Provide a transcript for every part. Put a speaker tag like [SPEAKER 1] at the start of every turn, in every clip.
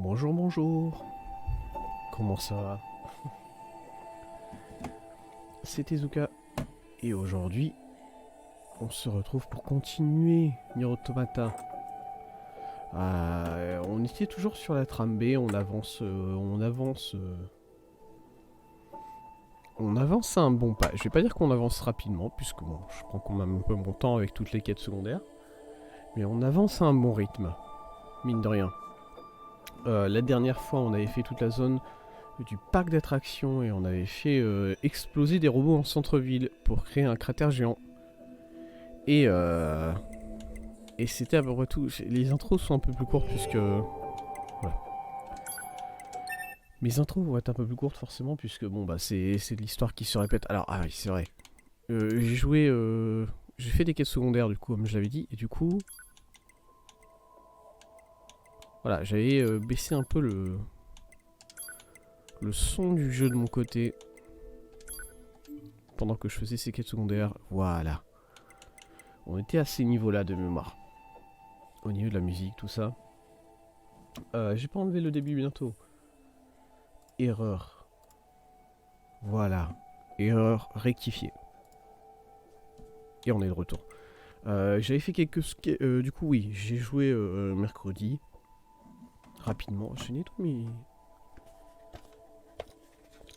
[SPEAKER 1] Bonjour, bonjour. Comment ça va? C'est Tezuka. Et aujourd'hui, on se retrouve pour continuer Nier Automata. On était toujours sur la trame B, on avance à un bon pas. Je vais pas dire qu'on avance rapidement, puisque bon, je prends quand même un peu mon temps avec toutes les quêtes secondaires. Mais on avance à un bon rythme, mine de rien. La dernière fois, on avait fait toute la zone du parc d'attractions et on avait fait exploser des robots en centre-ville pour créer un cratère géant. Et, euh, et c'était à peu près tout. Les intros sont un peu plus courtes puisque... Voilà. Mes intros vont être un peu plus courtes forcément puisque bon bah c'est de l'histoire qui se répète. Alors ah oui c'est vrai. J'ai joué... J'ai fait des quêtes secondaires du coup comme je l'avais dit et du coup... Voilà j'avais baissé un peu le son du jeu de mon côté. Pendant que je faisais ces quêtes secondaires. Voilà. On était à ces niveaux-là de mémoire. Au niveau de la musique, tout ça. J'ai pas enlevé le début bientôt. Erreur. Voilà. Erreur rectifiée. Et on est de retour. J'avais fait quelques... du coup, oui, j'ai joué mercredi. Rapidement. Je nettoie mes...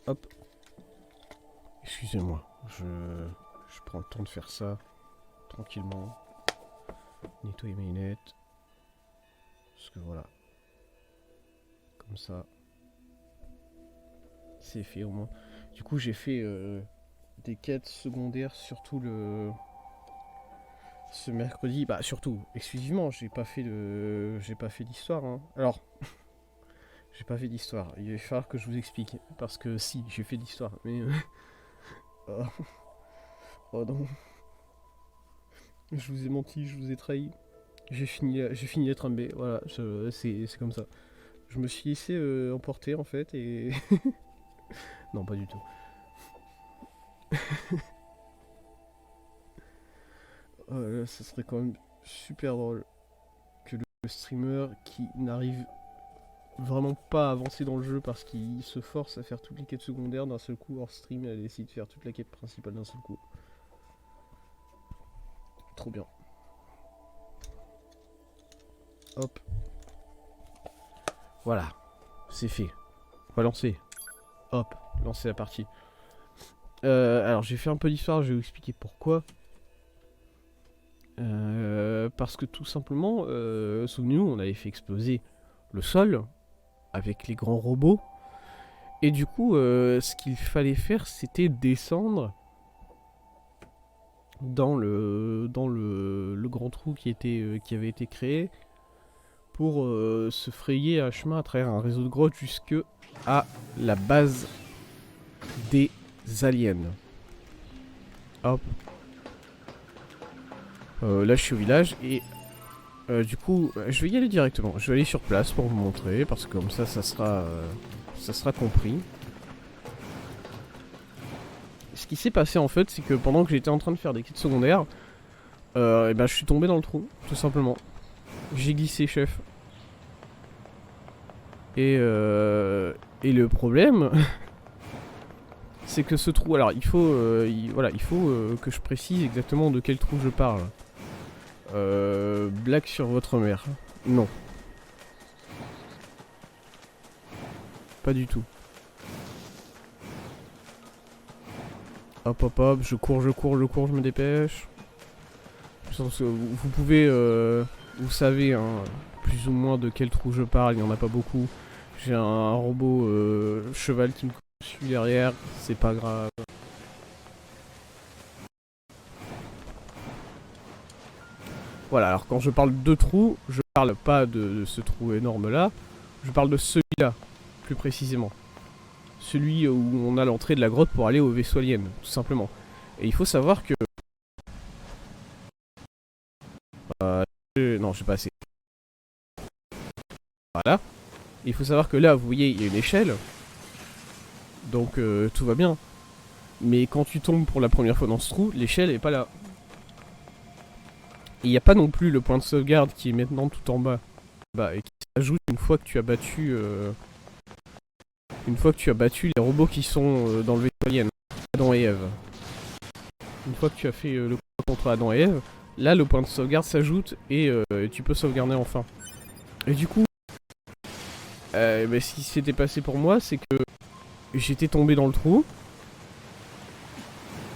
[SPEAKER 1] Hop. Excusez-moi. Je prends le temps de faire ça. Tranquillement. Nettoyer mes lunettes. Parce que voilà. Comme ça. C'est fait au moins. Du coup, j'ai fait des quêtes secondaires, surtout ce mercredi. Bah, surtout, exclusivement, j'ai pas fait d'histoire. Hein. Alors, j'ai pas fait d'histoire. Il va falloir que je vous explique. Parce que si, j'ai fait d'histoire. Mais. Oh. Oh non. Je vous ai menti, je vous ai trahi. J'ai fini la trame B. Voilà, c'est comme ça. Je me suis laissé emporter en fait et. Non, pas du tout. Ça serait quand même super drôle que le streamer qui n'arrive vraiment pas à avancer dans le jeu parce qu'il se force à faire toutes les quêtes secondaires d'un seul coup hors stream et elle décide de faire toute la quête principale d'un seul coup. Trop bien. Hop. Voilà. C'est fait. On va lancer. Hop. Lancer la partie. Alors j'ai fait un peu d'histoire, je vais vous expliquer pourquoi. Parce que tout simplement, souvenez-vous, on avait fait exploser le sol avec les grands robots. Et du coup, ce qu'il fallait faire, c'était descendre dans le grand trou qui avait été créé pour se frayer un chemin à travers un réseau de grottes jusque à la base des aliens. Hop. Là, je suis au village et du coup, je vais y aller directement. Je vais aller sur place pour vous montrer parce que comme ça sera compris. Ce qui s'est passé en fait, c'est que pendant que j'étais en train de faire des quêtes secondaires, et ben, je suis tombé dans le trou, tout simplement. J'ai glissé, chef. Et le problème, c'est que ce trou. Alors, il faut que je précise exactement de quel trou je parle. Blague sur votre mère. Non. Pas du tout. Hop hop hop, je cours, je me dépêche. Vous pouvez, vous savez, hein, plus ou moins de quel trou je parle, il n'y en a pas beaucoup. J'ai un robot cheval qui me suit derrière, c'est pas grave. Voilà, alors quand je parle de trou, je parle pas de ce trou énorme là, je parle de celui-là, plus précisément. Celui où on a l'entrée de la grotte pour aller au vaisseau alien, tout simplement. Et il faut savoir que... non, je sais pas assez. Voilà. Et il faut savoir que là, vous voyez, il y a une échelle. Donc tout va bien. Mais quand tu tombes pour la première fois dans ce trou, l'échelle est pas là. Et il n'y a pas non plus le point de sauvegarde qui est maintenant tout en bas. bah, et qui s'ajoute une fois que tu as battu les robots qui sont dans le vaisseau alien, Adam et Ève. Une fois que tu as fait le combat contre Adam et Ève, là le point de sauvegarde s'ajoute et tu peux sauvegarder enfin. Et du coup, bah, ce qui s'était passé pour moi, c'est que j'étais tombé dans le trou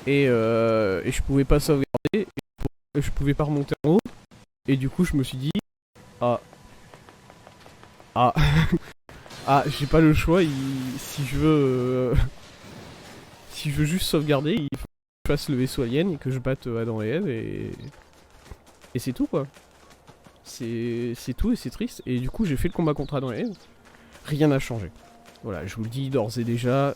[SPEAKER 1] et je pouvais pas sauvegarder, et je pouvais pas remonter en haut. Et du coup, je me suis dit, ah, ah, ah, j'ai pas le choix. Si je veux, si je veux juste sauvegarder, il faut que je fasse le vaisseau alien et que je batte Adam et Ève et c'est tout quoi. C'est tout et c'est triste. Et du coup, j'ai fait le combat contre Adam et Ève. Rien n'a changé. Voilà, je vous le dis d'ores et déjà,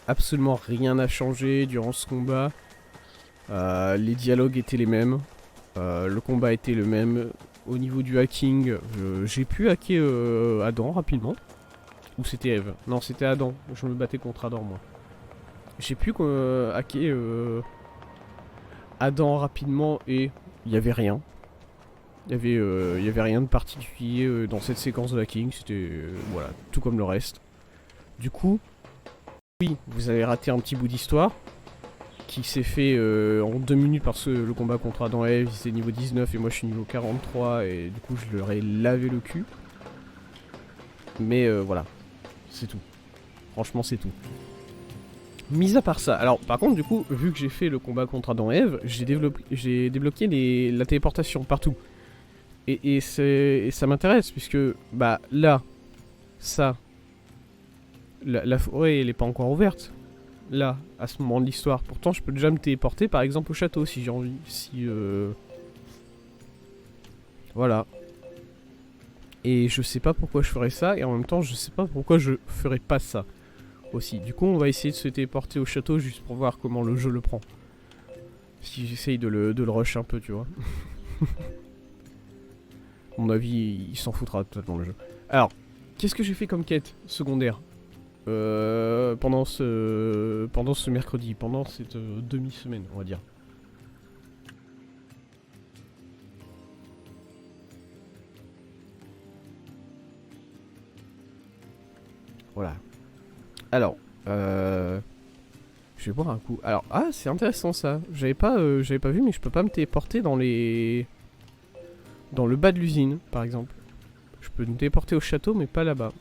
[SPEAKER 1] absolument rien n'a changé durant ce combat. Les dialogues étaient les mêmes. Le combat était le même. Au niveau du hacking, j'ai pu hacker Adam rapidement. Ou c'était Eve? Non, c'était Adam. Je me battais contre Adam, moi. J'ai pu hacker Adam rapidement et il n'y avait rien. Il y avait rien de particulier dans cette séquence de hacking. C'était voilà, tout comme le reste. Du coup, oui, vous avez raté un petit bout d'histoire qui s'est fait en 2 minutes parce que le combat contre Adam et Ève c'est niveau 19 et moi je suis niveau 43 et du coup je leur ai lavé le cul. Mais voilà, c'est tout. Franchement c'est tout. Mis à part ça, alors par contre du coup, vu que j'ai fait le combat contre Adam et Ève, j'ai débloqué la téléportation partout. Et ça m'intéresse puisque bah là, ça, la forêt elle est pas encore ouverte. Là, à ce moment de l'histoire. Pourtant, je peux déjà me téléporter, par exemple, au château, si j'ai envie. Voilà. Et je sais pas pourquoi je ferais ça, et en même temps, je sais pas pourquoi je ferais pas ça. Aussi. Du coup, on va essayer de se téléporter au château, juste pour voir comment le jeu le prend. Si j'essaye de le rush un peu, tu vois. À mon avis, il s'en foutra totalement le jeu. Alors, qu'est-ce que j'ai fait comme quête secondaire pendant ce mercredi, pendant cette demi-semaine, on va dire. Voilà. Alors, je vais boire un coup. Alors, ah, c'est intéressant ça. J'avais pas vu, mais je peux pas me téléporter dans le bas de l'usine, par exemple. Je peux me téléporter au château, mais pas là-bas.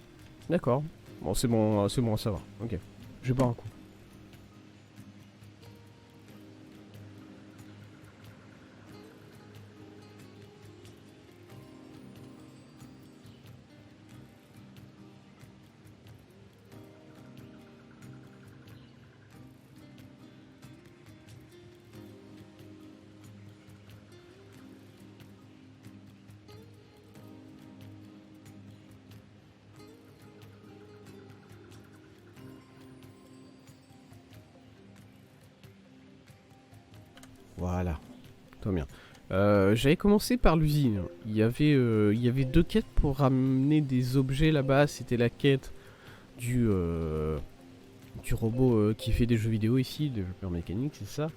[SPEAKER 1] D'accord. Bon, c'est bon à savoir. Ok. Je vais boire un coup. Voilà. Très bien. J'avais commencé par l'usine. Il y avait 2 quêtes pour ramener des objets là-bas. C'était la quête du robot qui fait des jeux vidéo ici, développeur mécanique, c'est ça.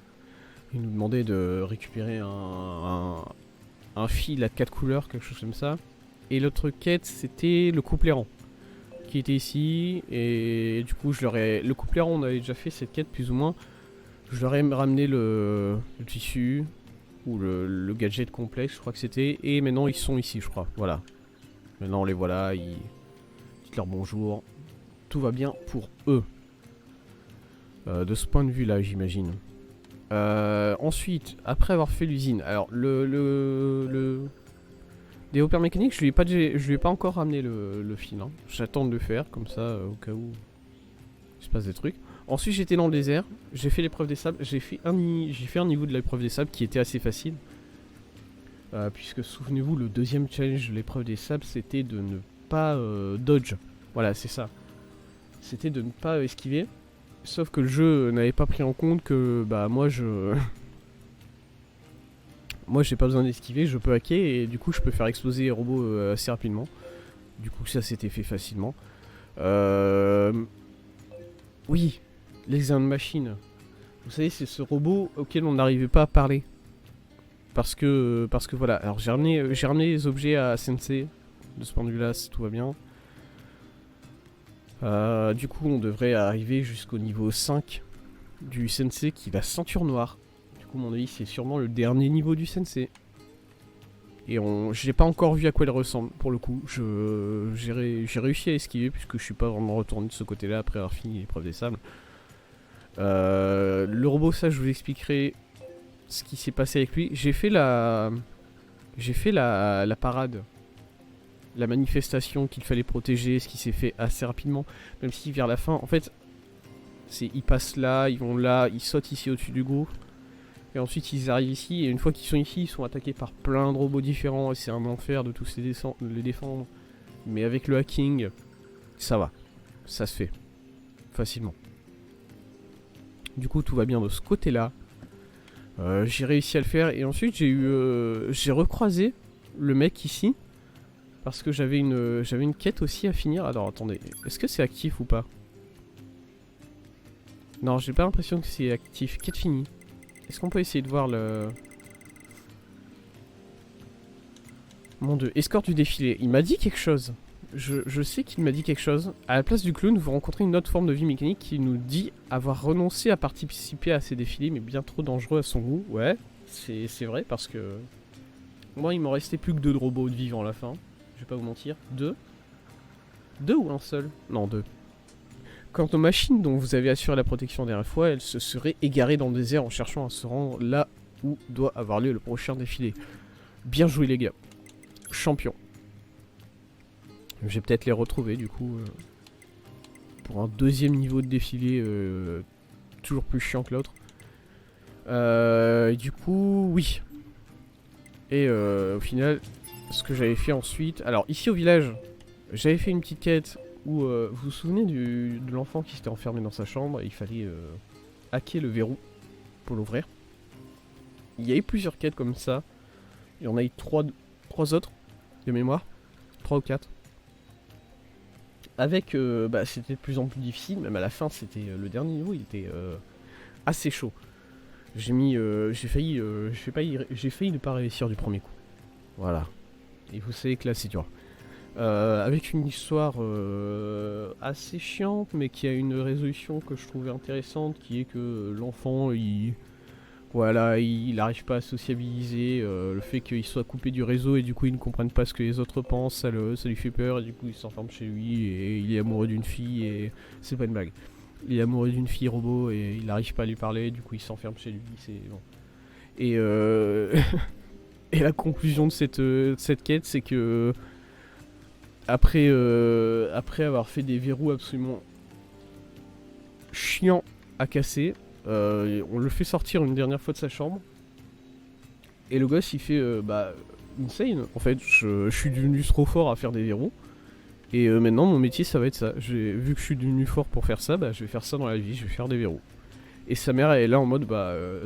[SPEAKER 1] Il nous demandait de récupérer un fil à 4 couleurs, quelque chose comme ça. Et l'autre quête, c'était le couplet-rang, qui était ici. Et du coup, le couplet-rang, on avait déjà fait cette quête plus ou moins. Je leur ai ramené le tissu, ou le gadget complexe, je crois que c'était. Et maintenant, ils sont ici, je crois. Voilà. Maintenant, les voilà, dites-leur bonjour. Tout va bien pour eux. De ce point de vue-là, j'imagine. Ensuite, après avoir fait l'usine, alors le développeur mécanique, je lui ai pas encore ramené le fil. Hein. J'attends de le faire, comme ça, au cas où il se passe des trucs. Ensuite, j'étais dans le désert, j'ai fait l'épreuve des sables, j'ai fait un niveau de l'épreuve des sables qui était assez facile. Puisque, souvenez-vous, le deuxième challenge de l'épreuve des sables, c'était de ne pas dodge. Voilà, c'est ça. C'était de ne pas esquiver. Sauf que le jeu n'avait pas pris en compte que, bah, moi, moi, j'ai pas besoin d'esquiver, je peux hacker et du coup, je peux faire exploser les robots assez rapidement. Du coup, ça s'était fait facilement. Oui, l'examen de machine. Vous savez, c'est ce robot auquel on n'arrivait pas à parler. Parce que voilà, alors j'ai ramené les objets à Sensei, de ce point de vue-là, tout va bien. Du coup, on devrait arriver jusqu'au niveau 5 du Sensei qui est la ceinture noire. Du coup, à mon avis, c'est sûrement le dernier niveau du Sensei. Et j'ai pas encore vu à quoi il ressemble, pour le coup. J'ai réussi à esquiver, puisque je suis pas vraiment retourné de ce côté-là après avoir fini l'épreuve des sables. Le robot, ça, je vous expliquerai ce qui s'est passé avec lui. J'ai fait la parade, la manifestation qu'il fallait protéger, ce qui s'est fait assez rapidement, même si vers la fin, en fait, ils passent là, ils vont là, ils sautent ici au-dessus du groupe, et ensuite ils arrivent ici, et une fois qu'ils sont ici, ils sont attaqués par plein de robots différents, et c'est un enfer de tous les défendre. Mais avec le hacking, ça va, ça se fait facilement. Du coup, tout va bien de ce côté-là. J'ai réussi à le faire, et ensuite j'ai recroisé le mec ici. Parce que j'avais une quête aussi à finir. Alors attendez, est-ce que c'est actif ou pas? Non, j'ai pas l'impression que c'est actif. Quête finie. Est-ce qu'on peut essayer de voir le... Mon dieu, escorte du défilé. Il m'a dit quelque chose. Je sais qu'il m'a dit quelque chose. À la place du clown, vous rencontrez une autre forme de vie mécanique qui nous dit avoir renoncé à participer à ces défilés, mais bien trop dangereux à son goût. Ouais, c'est vrai parce que... Moi, il m'en restait plus que 2 de robots de vivants à la fin. Je vais pas vous mentir. 2 ou un seul? Non, 2. Quant aux machines dont vous avez assuré la protection la dernière fois, elles se seraient égarées dans le désert en cherchant à se rendre là où doit avoir lieu le prochain défilé. Bien joué les gars. Champion. Je vais peut-être les retrouver du coup. Pour un deuxième niveau de défilé toujours plus chiant que l'autre. Du coup, oui. Et au final... Ce que j'avais fait ensuite... Alors ici au village, j'avais fait une petite quête où vous vous souvenez de l'enfant qui s'était enfermé dans sa chambre et il fallait hacker le verrou pour l'ouvrir. Il y a eu plusieurs quêtes comme ça. Il y en a eu 3 autres de mémoire. 3 ou 4. Avec... c'était de plus en plus difficile. Même à la fin, c'était le dernier niveau, il était assez chaud. J'ai failli ne pas réussir du premier coup. Voilà. Et vous savez que là c'est dur. Avec une histoire assez chiante, mais qui a une résolution que je trouvais intéressante, qui est que l'enfant, il n'arrive pas à sociabiliser, le fait qu'il soit coupé du réseau et du coup il ne comprenne pas ce que les autres pensent, ça lui fait peur et du coup il s'enferme chez lui et il est amoureux d'une fille et c'est pas une blague. Il est amoureux d'une fille robot et il n'arrive pas à lui parler, du coup il s'enferme chez lui, c'est bon. Et et la conclusion de cette quête, c'est que après avoir fait des verrous absolument chiants à casser, on le fait sortir une dernière fois de sa chambre. Et le gosse il fait insane. En fait, je suis devenu trop fort à faire des verrous. Et maintenant mon métier ça va être ça. Vu que je suis devenu fort pour faire ça, je vais faire ça dans la vie, je vais faire des verrous. Et sa mère elle est là en mode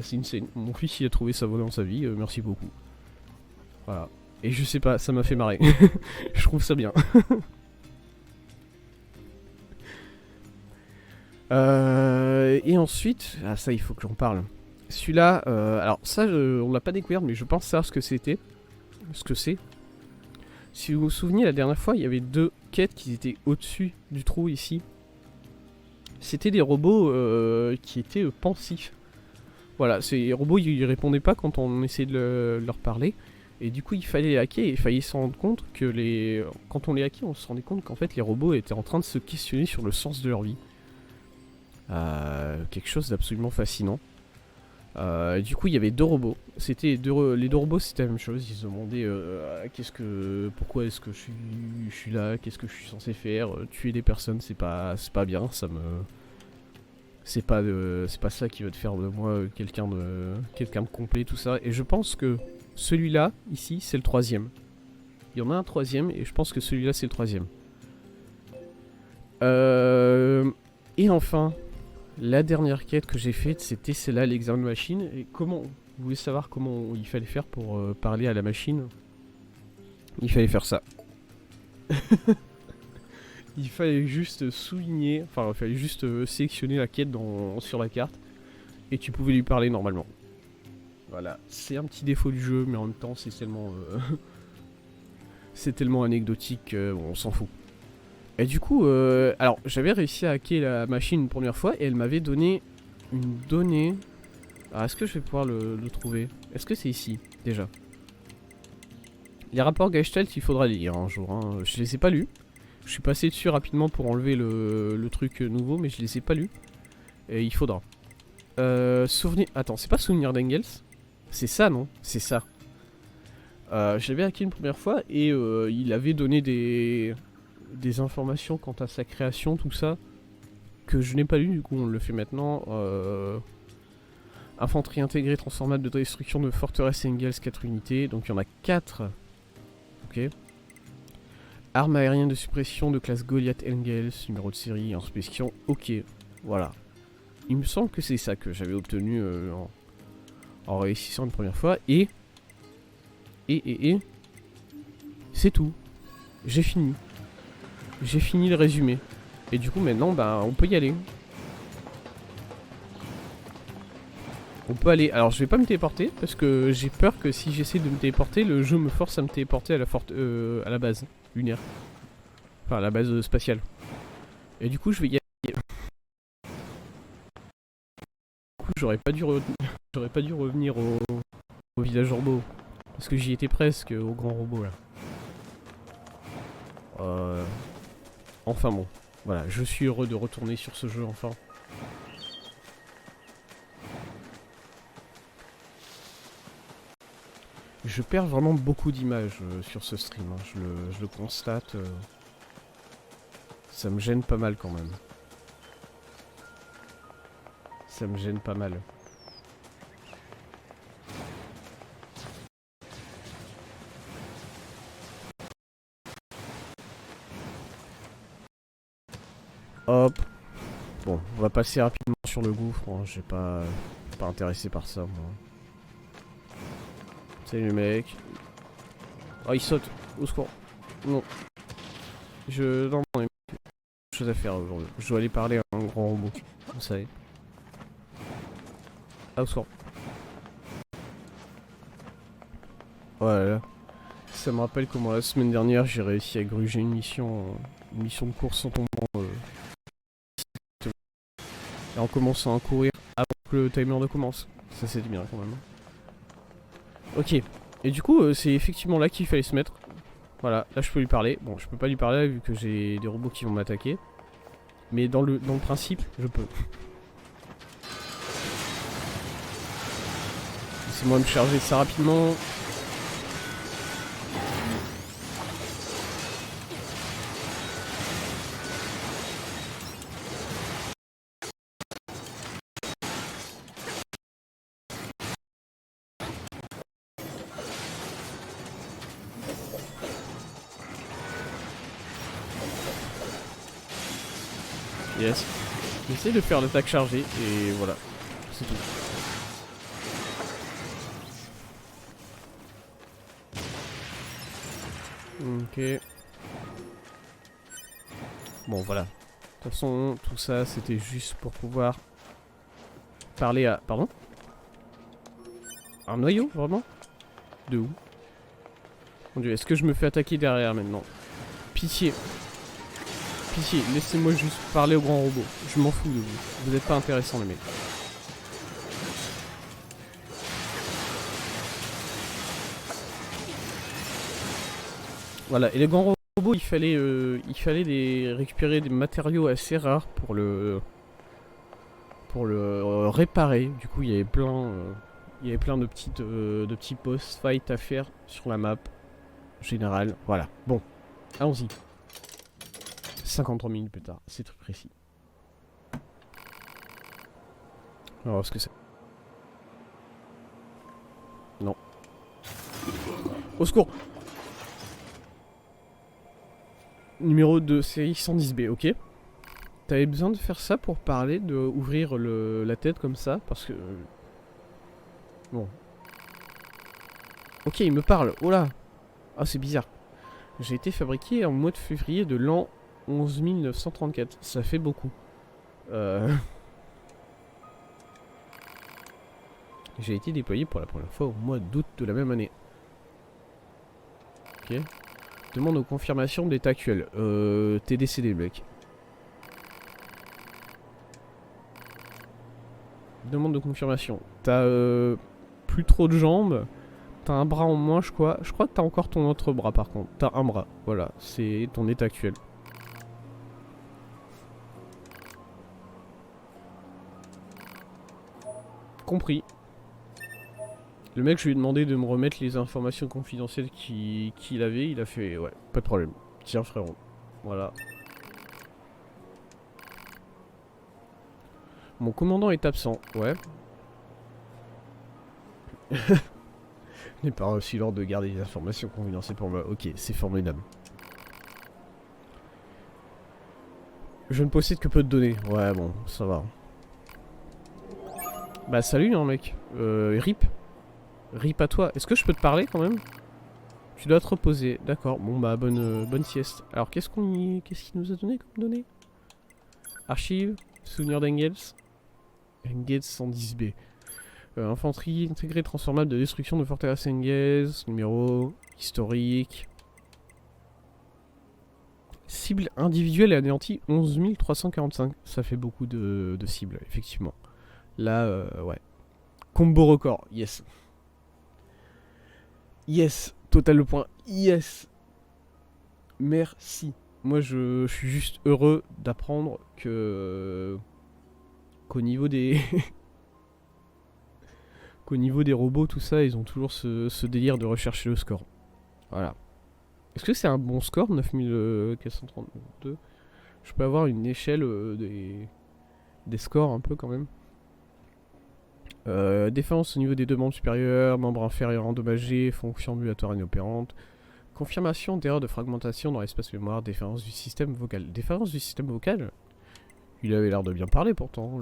[SPEAKER 1] c'est insane. Mon fils il a trouvé sa voie dans sa vie, merci beaucoup. Voilà. Et je sais pas, ça m'a fait marrer. Je trouve ça bien. Et ensuite... Ah ça, il faut que j'en parle. Celui-là... alors ça, on l'a pas découvert, mais je pense savoir ce que c'était. Ce que c'est. Si vous vous souvenez, la dernière fois, il y avait 2 quêtes qui étaient au-dessus du trou, ici. C'était des robots qui étaient pensifs. Voilà, ces robots, ils répondaient pas quand on essayait de leur parler. Et du coup, il fallait les hacker et il fallait se rendre compte que quand on les hackait, on se rendait compte qu'en fait, les robots étaient en train de se questionner sur le sens de leur vie. Quelque chose d'absolument fascinant. Du coup, il y avait 2 robots. Les 2 robots, c'était la même chose. Ils se demandaient pourquoi est-ce que je suis là, qu'est-ce que je suis censé faire. Tuer des personnes, c'est pas bien. C'est pas ça qui va te faire de moi quelqu'un de complet, tout ça. Et je pense que celui-là, ici, c'est le 3ème. Il y en a un 3ème, et je pense que celui-là, c'est le 3ème. Et enfin, la dernière quête que j'ai faite, c'était celle-là, l'examen de machine. Et vous voulez savoir comment il fallait faire pour parler à la machine? Il fallait faire ça. Il fallait juste souligner, il fallait juste sélectionner la quête sur la carte. Et tu pouvais lui parler normalement. Voilà, c'est un petit défaut du jeu, mais en même temps, c'est tellement... c'est tellement anecdotique, bon, on s'en fout. Et du coup, alors, j'avais réussi à hacker la machine une première fois, et elle m'avait donné une donnée... Alors, est-ce que je vais pouvoir le trouver? Est-ce que c'est ici, déjà? Les rapports Gestalt, il faudra les lire un jour, hein. Je les ai pas lus. Je suis passé dessus rapidement pour enlever le truc nouveau, mais je les ai pas lus. Et il faudra. Souvenir... Attends, c'est pas souvenir d'Engels? C'est ça, non? C'est ça. Je l'avais hacké une première fois et il avait donné des informations quant à sa création, tout ça, que je n'ai pas lu, du coup on le fait maintenant. Infanterie intégrée, transformable de destruction de forteresse Engels, 4 unités, donc il y en a 4. Ok. Arme aérienne de suppression de classe Goliath Engels, numéro de série, inspection, ok, voilà. Il me semble que c'est ça que j'avais obtenu en réussissant une première fois, et c'est tout. J'ai fini. J'ai fini le résumé. Et du coup maintenant, bah, on peut y aller. On peut aller. Alors je vais pas me téléporter, parce que j'ai peur que si j'essaie de me téléporter, le jeu me force à me téléporter à la base lunaire. Enfin, à la base spatiale. Et du coup, je vais y aller. Du coup, j'aurais pas dû revenir au village robot. Parce que j'y étais presque, au grand robot là. Enfin bon, voilà, je suis heureux de retourner sur ce jeu enfin. Je perds vraiment beaucoup d'images sur ce stream, hein. Je le constate. Ça me gêne pas mal quand même. Ça me gêne pas mal. Hop. Bon, on va passer rapidement sur le gouffre, hein. J'ai pas intéressé par ça moi. Salut les mecs. Oh, il saute. Au secours. Non. Non, il y a quelque chose à faire aujourd'hui. Je dois aller parler à un grand robot. Vous savez. Ah, au secours. Voilà. Ça me rappelle comment la semaine dernière j'ai réussi à gruger une mission de course en tombant. Et en commençant à courir avant que le timer ne commence. Ça c'était bien quand même. Ok. Et du coup, c'est effectivement là qu'il fallait se mettre. Voilà, là je peux lui parler. Bon, je peux pas lui parler vu que j'ai des robots qui vont m'attaquer. Mais dans le principe, je peux. Laissez-moi me charger de ça rapidement. Yes. J'essaie de faire l'attaque chargée et voilà. C'est tout. Ok. Bon voilà. De toute façon, tout ça c'était juste pour pouvoir parler à... Pardon? Un noyau, vraiment? De où? Mon dieu, est-ce que je me fais attaquer derrière maintenant? Pitié. Pitié, laissez-moi juste parler au grand robot. Je m'en fous de vous. Vous n'êtes pas intéressants les mecs. Voilà, et les grands robots, il fallait récupérer des matériaux assez rares pour le réparer. Du coup, il y avait plein de petits boss fight à faire sur la map générale. Voilà. Bon, allons-y. 53 minutes plus tard, c'est très précis. On va voir ce que c'est. Non. Au secours! Numéro de série 110B, ok. T'avais besoin de faire ça pour parler, de ouvrir la tête comme ça, parce que... Bon. Ok, il me parle, oh là. Ah, c'est bizarre. J'ai été fabriqué en mois de février de l'an 11 934. Ça fait beaucoup. J'ai été déployé pour la première fois au mois d'août de la même année. Ok. Demande aux confirmations d'état actuel. T'es décédé, mec. Demande de confirmation. T'as plus trop de jambes. T'as un bras en moins, je crois. Je crois que t'as encore ton autre bras, par contre. T'as un bras. Voilà, c'est ton état actuel. Compris. Le mec, je lui ai demandé de me remettre les informations confidentielles qu'il avait. Il a fait, ouais, pas de problème. Tiens, frérot. Voilà. Mon commandant est absent. Ouais. Je n'ai pas reçu l'ordre de garder les informations confidentielles pour moi. Ok, c'est formidable. Je ne possède que peu de données. Ouais, bon, ça va. Bah, salut, hein, mec. RIP. RIP à toi. Est-ce que je peux te parler quand même? Tu dois te reposer. D'accord. Bon, bah, bonne sieste. Alors, qu'est-ce qu'il nous a donné comme données? Archive. Souvenir d'Engels. Engels 110B. Infanterie intégrée transformable de destruction de forteresse Engels. Numéro. Historique. Cible individuelle et anéantie 11 345. Ça fait beaucoup de cibles, effectivement. Là, ouais. Combo record. Yes. Yes. Total le point. Yes. Merci. Moi, je suis juste heureux d'apprendre que... qu'au niveau des... qu'au niveau des robots, tout ça, ils ont toujours ce délire de rechercher le score. Voilà. Est-ce que c'est un bon score, 9432? Je peux avoir une échelle des scores un peu quand même. Défense au niveau des deux membres supérieurs, membres inférieurs endommagés, fonction ambulatoire inopérante. Confirmation d'erreur de fragmentation dans l'espace mémoire, déférence du système vocal. Déférence du système vocal? Il avait l'air de bien parler pourtant,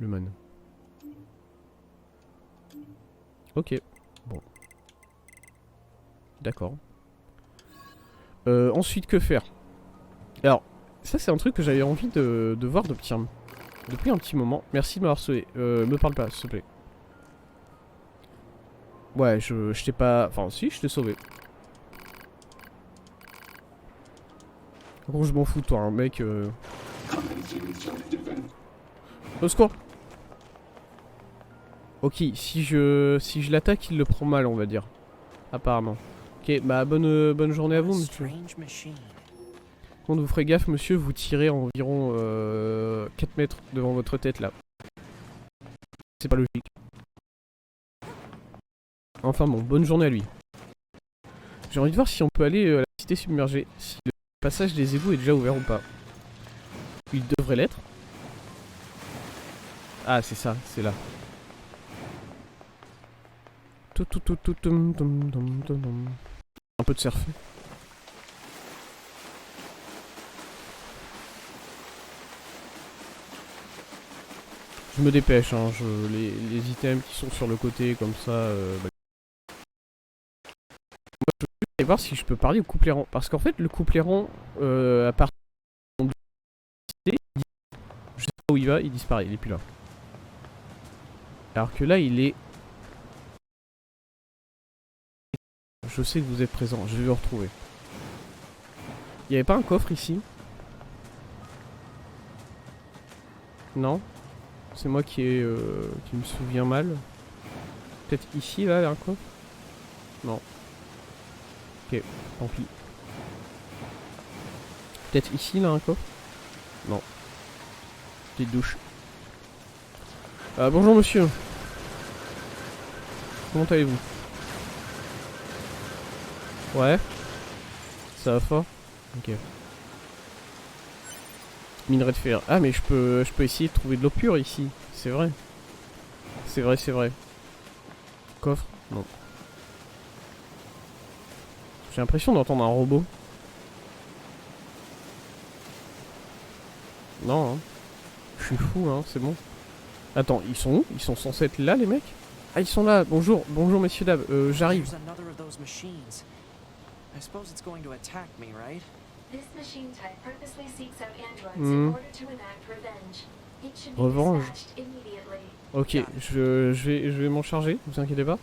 [SPEAKER 1] le man. Ok, bon. D'accord. Ensuite, que faire? Alors, ça c'est un truc que j'avais envie de voir depuis un petit moment. Merci de m'avoir sauvé. Me parle pas, s'il te plaît. Ouais, je t'ai pas... Enfin, si, je t'ai sauvé. Bon, je m'en fous de toi, hein, mec. Au secours. Ok, si je l'attaque, il le prend mal, on va dire. Apparemment. Ok, bah bonne journée à vous, monsieur. Quand vous ferez gaffe, monsieur, vous tirez environ 4 mètres devant votre tête, là. C'est pas logique. Enfin bon, bonne journée à lui. J'ai envie de voir si on peut aller à la cité submergée. Si le passage des égouts est déjà ouvert ou pas. Il devrait l'être. Ah, c'est ça, c'est là. Un peu de surf. Je me dépêche, hein, les items qui sont sur le côté comme ça. Bah... Moi, je veux aller voir si je peux parler au couple errant. Parce qu'en fait, le couple errant, à partir de je sais pas où il va, il disparaît, il est plus là. Alors que là, il est... Je sais que vous êtes présent, je vais le retrouver. Il n'y avait pas un coffre ici? Non? C'est moi qui me souviens mal. Peut-être ici, là, il y a un coffre? Non. Ok, tant pis. Peut-être ici, là, un coffre? Non. Petite douche. Bonjour, monsieur. Comment allez-vous? Ouais. Ça va fort? Ok. Minerai de fer. Ah mais je peux essayer de trouver de l'eau pure ici. C'est vrai. C'est vrai, c'est vrai. Coffre? Non. J'ai l'impression d'entendre un robot. Non, hein. Je suis fou, hein, c'est bon. Attends, ils sont où? Ils sont censés être là, les mecs? Ah, ils sont là. Bonjour, bonjour, messieurs, dames. J'arrive. Revanche. Ok, je vais m'en charger, vous inquiétez pas.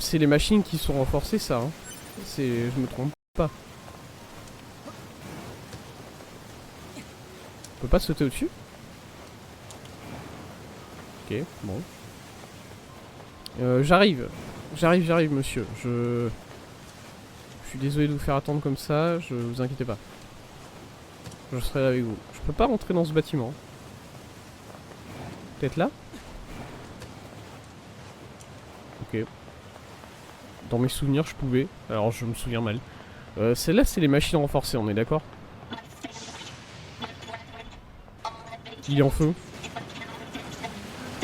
[SPEAKER 1] C'est les machines qui sont renforcées, ça. Hein. Je me trompe pas. On peut pas sauter au-dessus? Ok, bon. J'arrive, monsieur. Je suis désolé de vous faire attendre comme ça, je vous inquiétez pas. Je serai là avec vous. Je peux pas rentrer dans ce bâtiment. Peut-être là? Ok. Dans mes souvenirs, je pouvais. Alors, je me souviens mal. Celle-là, c'est les machines renforcées, on est d'accord? Il est en feu.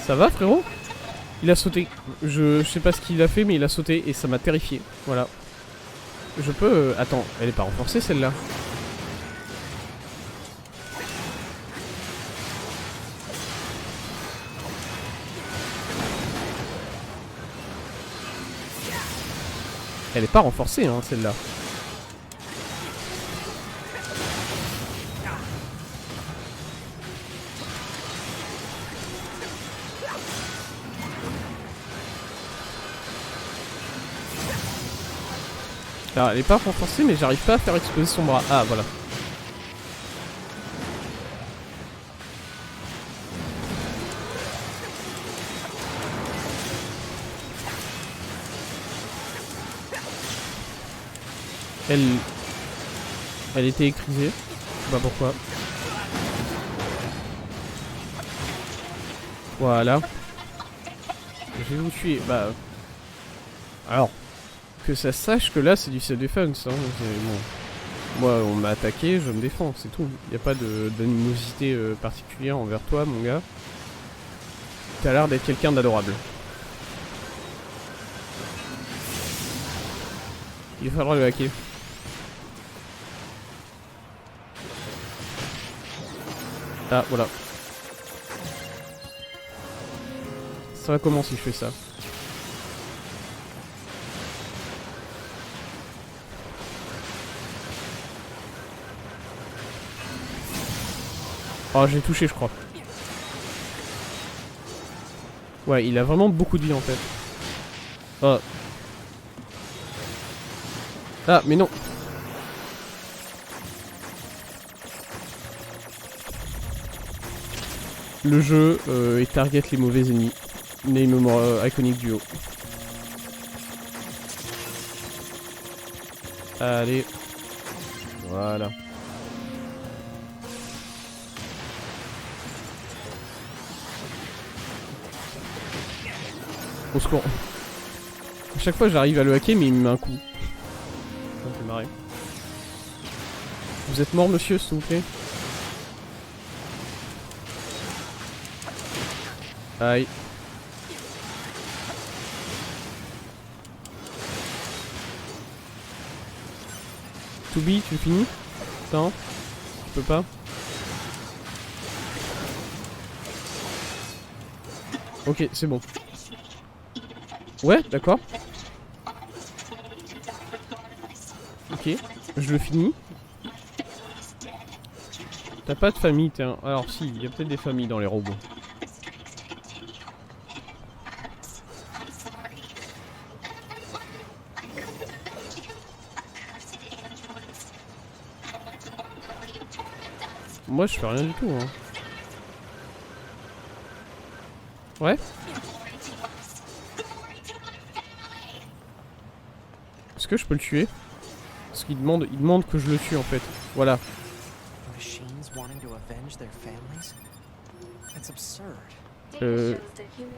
[SPEAKER 1] Ça va, frérot? Il a sauté. Je sais pas ce qu'il a fait, mais il a sauté et ça m'a terrifié. Voilà. Je peux... Attends, elle est pas renforcée, celle-là? Elle est pas renforcée, hein, celle-là. Alors, elle est pas renforcée, mais j'arrive pas à faire exploser son bras. Ah, voilà. Elle était écrisée. Je sais pas pourquoi. Voilà. Je vais vous tuer. Bah. Alors. Que ça sache que là c'est du self-defense. Hein. Bon. Moi on m'a attaqué, je me défends, c'est tout. Y a pas d'animosité particulière envers toi, mon gars. T'as l'air d'être quelqu'un d'adorable. Il va falloir le hacker. Ah, voilà. Ça va comment si je fais ça? Oh, j'ai touché, je crois. Ouais, il a vraiment beaucoup de vie en fait. Oh. Ah, mais non. Le jeu il target les mauvais ennemis. Name Iconic Duo. Allez. Voilà. Au secours. A chaque fois j'arrive à le hacker mais il me met un coup. Ça me fait marrer. Vous êtes mort monsieur s'il vous plaît? Aïe. Toubi, tu finis? Non? Tu peux pas? Ok, c'est bon. Ouais, d'accord. Ok, je le finis. T'as pas de famille, t'es un... Alors si, il y a peut-être des familles dans les robots. Moi je fais rien du tout hein. Ouais. Est-ce que je peux le tuer? Parce qu'il demande que je le tue en fait. Voilà.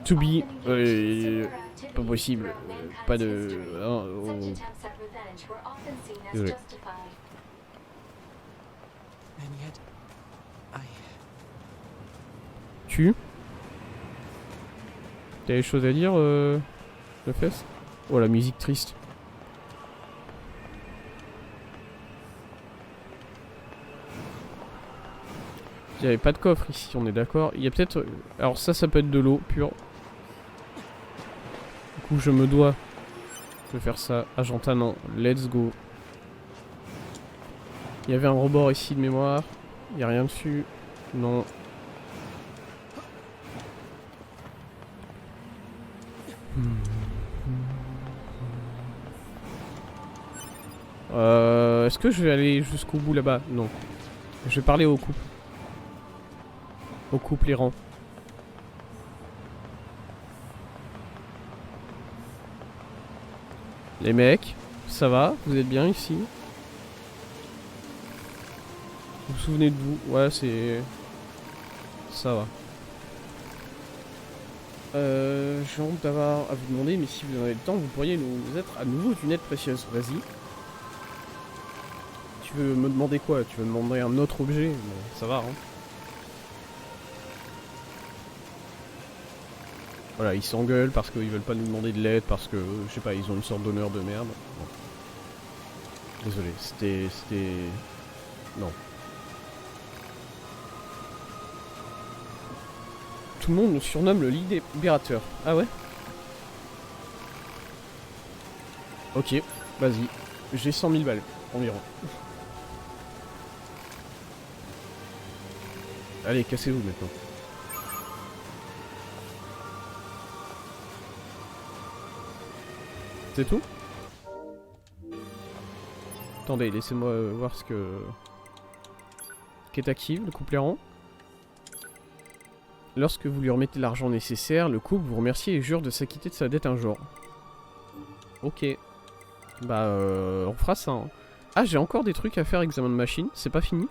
[SPEAKER 1] To be, pas possible. Pas de... Désolé. Tu T'as des choses à dire, le fesse? Oh la musique triste. Il n'y avait pas de coffre ici, on est d'accord. Il y a peut-être... Alors ça peut être de l'eau pure. Du coup je me dois de faire ça. Agenta non, let's go. Il y avait un rebord ici de mémoire. Il n'y a rien dessus. Non. Est-ce que je vais aller jusqu'au bout là-bas? Non. Je vais parler au couple. Au couple errant. Les mecs, ça va? Vous êtes bien ici? Vous vous souvenez de vous? Ouais, c'est... Ça va. J'ai honte d'avoir à vous demander, mais si vous en avez le temps, vous pourriez nous être à nouveau d'une aide précieuse. Vas-y. Tu veux me demander quoi? Tu veux me demander un autre objet? Bon, ça va, hein. Voilà, ils s'engueulent parce qu'ils veulent pas nous demander de l'aide, parce que, je sais pas, ils ont une sorte d'honneur de merde. Bon. Désolé, c'était... Non. Tout le monde nous surnomme le libérateur. Ah ouais? Ok, vas-y. J'ai 100 000 balles, environ. Allez, cassez-vous maintenant. C'est tout? Attendez, laissez-moi voir ce que... Qu'est active, le couple errant. Lorsque vous lui remettez l'argent nécessaire, le couple vous remercie et jure de s'acquitter de sa dette un jour. Ok. Bah, on fera ça. Hein. Ah, j'ai encore des trucs à faire, examen de machine, c'est pas fini.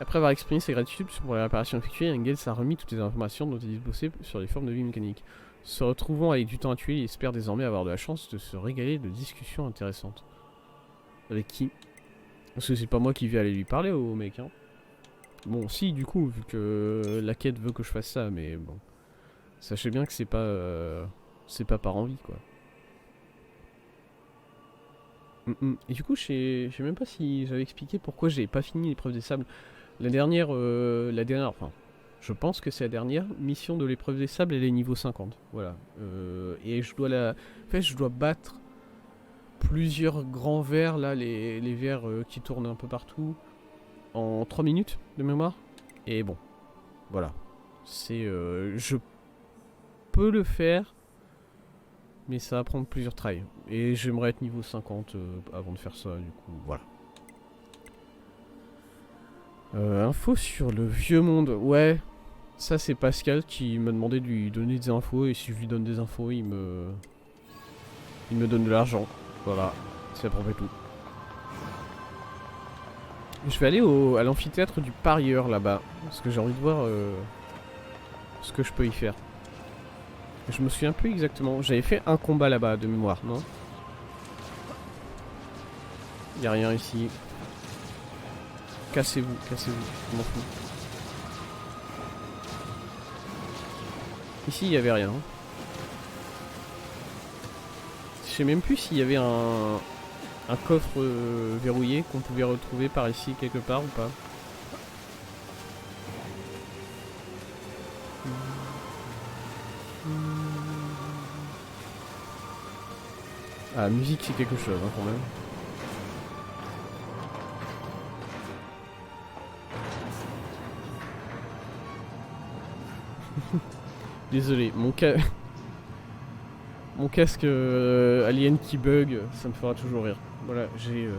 [SPEAKER 1] Après avoir exprimé sa gratitude pour les réparations effectuées, Engels a remis toutes les informations dont il disposait sur les formes de vie mécanique. Se retrouvant avec du temps à tuer, il espère désormais avoir de la chance de se régaler de discussions intéressantes. Avec qui? Parce que c'est pas moi qui vais aller lui parler au mec, hein. Bon, si, du coup, vu que la quête veut que je fasse ça, mais bon. Sachez bien que c'est pas par envie, quoi. Et du coup, je sais même pas si j'avais expliqué pourquoi j'ai pas fini l'épreuve des sables. La dernière, enfin, je pense que c'est la dernière mission de l'épreuve des sables, elle est niveau 50. Voilà. Et je dois en fait, je dois battre plusieurs grands vers, là, les vers qui tournent un peu partout, en 3 minutes de mémoire. Et bon, voilà. C'est, je peux le faire, mais ça va prendre plusieurs tries. Et j'aimerais être niveau 50 avant de faire ça, du coup, voilà. Info sur le vieux monde. Ouais, ça c'est Pascal qui m'a demandé de lui donner des infos. Et si je lui donne des infos, il me donne de l'argent. Voilà, c'est à peu près tout. Je vais aller à l'amphithéâtre du parieur là-bas. Parce que j'ai envie de voir ce que je peux y faire. Je me souviens plus exactement. J'avais fait un combat là-bas de mémoire, non? Y'a rien ici. Cassez-vous, cassez-vous, je m'en fous. Ici, il y avait rien. Je sais même plus s'il y avait un coffre verrouillé qu'on pouvait retrouver par ici quelque part ou pas. Ah, la musique c'est quelque chose hein, quand même. Désolé, mon casque alien qui bug, ça me fera toujours rire. Voilà, j'ai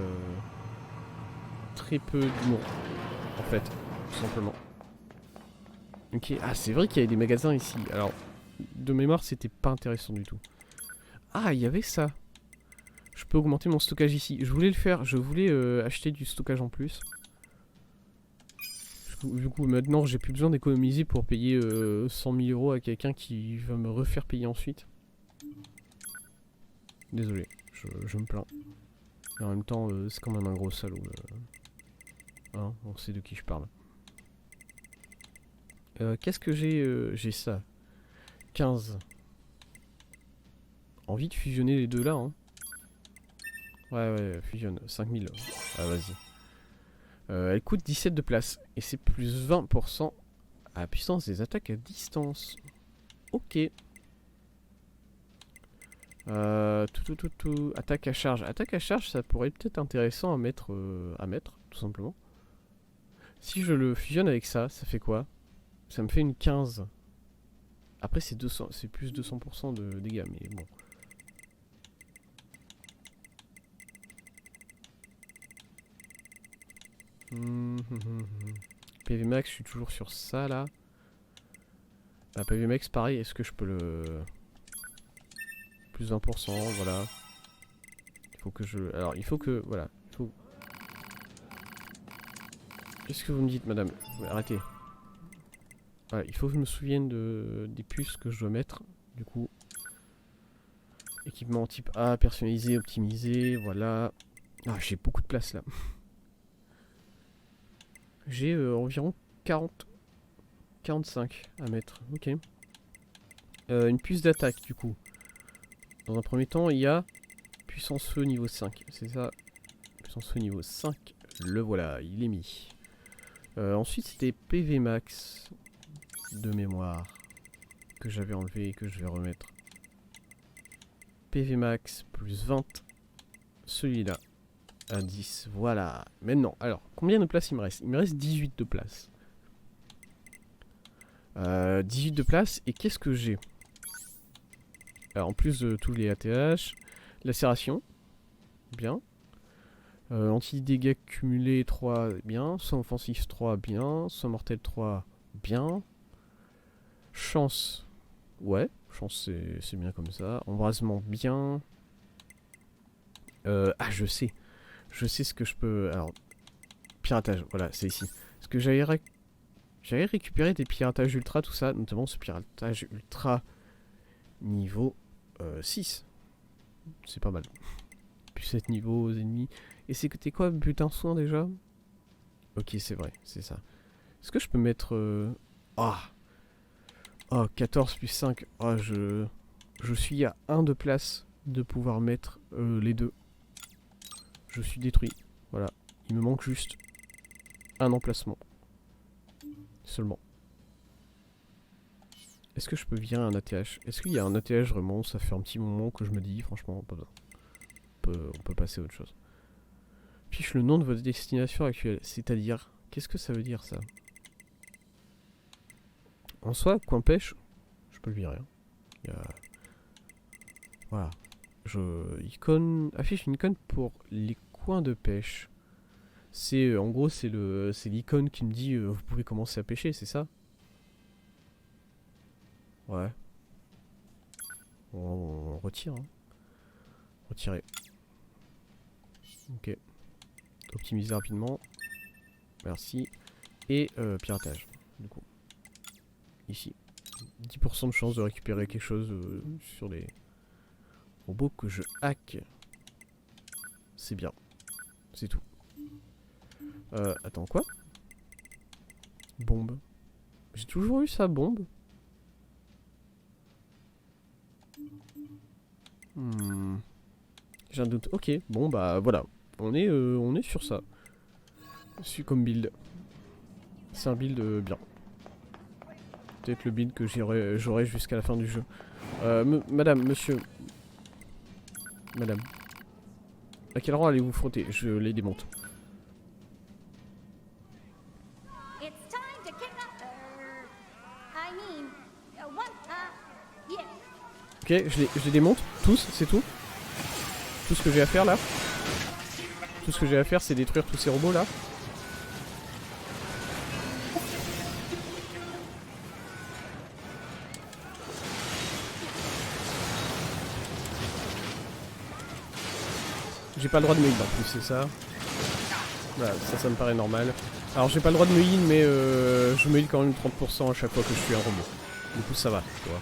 [SPEAKER 1] très peu d'humour, en fait, tout simplement. Ok, ah c'est vrai qu'il y avait des magasins ici. Alors, de mémoire, c'était pas intéressant du tout. Ah, il y avait ça. Je peux augmenter mon stockage ici. Je voulais le faire, je voulais acheter du stockage en plus. Du coup, maintenant, j'ai plus besoin d'économiser pour payer 100 000 euros à quelqu'un qui va me refaire payer ensuite. Désolé, je me plains. Mais en même temps, c'est quand même un gros salaud. Hein, on sait de qui je parle. Qu'est-ce que j'ai j'ai ça. 15. Envie de fusionner les deux là, hein. Ouais, fusionne. 5000. Ah, vas-y. Elle coûte 17 de place. Et c'est plus 20% à la puissance des attaques à distance. Ok. Attaque à charge. Attaque à charge, ça pourrait être peut-être intéressant à mettre, tout simplement. Si je le fusionne avec ça, ça fait quoi? Ça me fait une 15. Après c'est 200, c'est plus 200% de dégâts, mais bon. PV max, je suis toujours sur ça là. Ah, PV max, pareil, est-ce que je peux le... Plus 20%, voilà. Il faut que je... Alors, il faut que... Voilà. Il faut... Qu'est-ce que vous me dites, madame? Arrêtez. Voilà, il faut que je me souvienne des puces que je dois mettre. Du coup... Équipement type A, personnalisé, optimisé, voilà. Ah, j'ai beaucoup de place là. J'ai environ 45 à mettre. Ok. Une puce d'attaque du coup. Dans un premier temps, il y a puissance feu niveau 5. C'est ça. Puissance feu niveau 5. Le voilà, il est mis. Ensuite, c'était PV max de mémoire que j'avais enlevé et que je vais remettre. PV max plus 20. Celui-là. À 10. Voilà. Maintenant, alors, combien de places il me reste? Il me reste 18 de place. 18 de place. Et qu'est-ce que j'ai? Alors, en plus de tous les ATH, lacération. Bien. Anti-dégâts cumulés 3, bien. Soin offensif 3, bien. Soin mortel 3, bien. Chance. Ouais. Chance, c'est bien comme ça. Embrasement, bien. Ah, je sais. Je sais ce que je peux... Alors, piratage, voilà, c'est ici. Parce que j'avais récupéré des piratages ultra, tout ça, notamment ce piratage ultra niveau 6. C'est pas mal. Plus 7 niveaux aux ennemis. Et c'était quoi, butin soin déjà? Ok, c'est vrai, c'est ça. Est-ce que je peux mettre... Ah oh, 14 plus 5. Ah, je suis à 1 de place de pouvoir mettre les deux. Je suis détruit. Voilà. Il me manque juste un emplacement. Seulement. Est-ce que je peux virer un ATH? Est-ce qu'il y a un ATH vraiment? Ça fait un petit moment que je me dis, franchement, pas besoin. On peut passer à autre chose. Fiche le nom de votre destination actuelle. C'est-à-dire, qu'est-ce que ça veut dire ça? En soi, coin pêche, je peux le virer. Hein. Il y a... Voilà. Icône... Affiche une icône pour les coins de pêche. C'est en gros c'est l'icône qui me dit vous pouvez commencer à pêcher, c'est ça? Ouais. On retire. Hein. Retirer. Ok. Optimiser rapidement. Merci. Et piratage. Du coup. Ici. 10% de chance de récupérer quelque chose sur les robots que je hack. C'est bien. C'est tout. Attends, quoi? Bombe. J'ai toujours eu ça, bombe. J'ai un doute. Ok, bon bah voilà. On est sur ça. Je suis comme build. C'est un build bien. Peut-être le build que j'aurai jusqu'à la fin du jeu. Madame, monsieur. Madame. À quel endroit allez-vous frotter? Je les démonte. Ok, je les démonte, tous, c'est tout. Tout ce que j'ai à faire là. Tout ce que j'ai à faire, c'est détruire tous ces robots là. J'ai pas le droit de me heal en plus, c'est ça. Voilà, ça me paraît normal. Alors j'ai pas le droit de me heal, mais je me heal quand même 30% à chaque fois que je suis un robot. Du coup ça va, tu vois.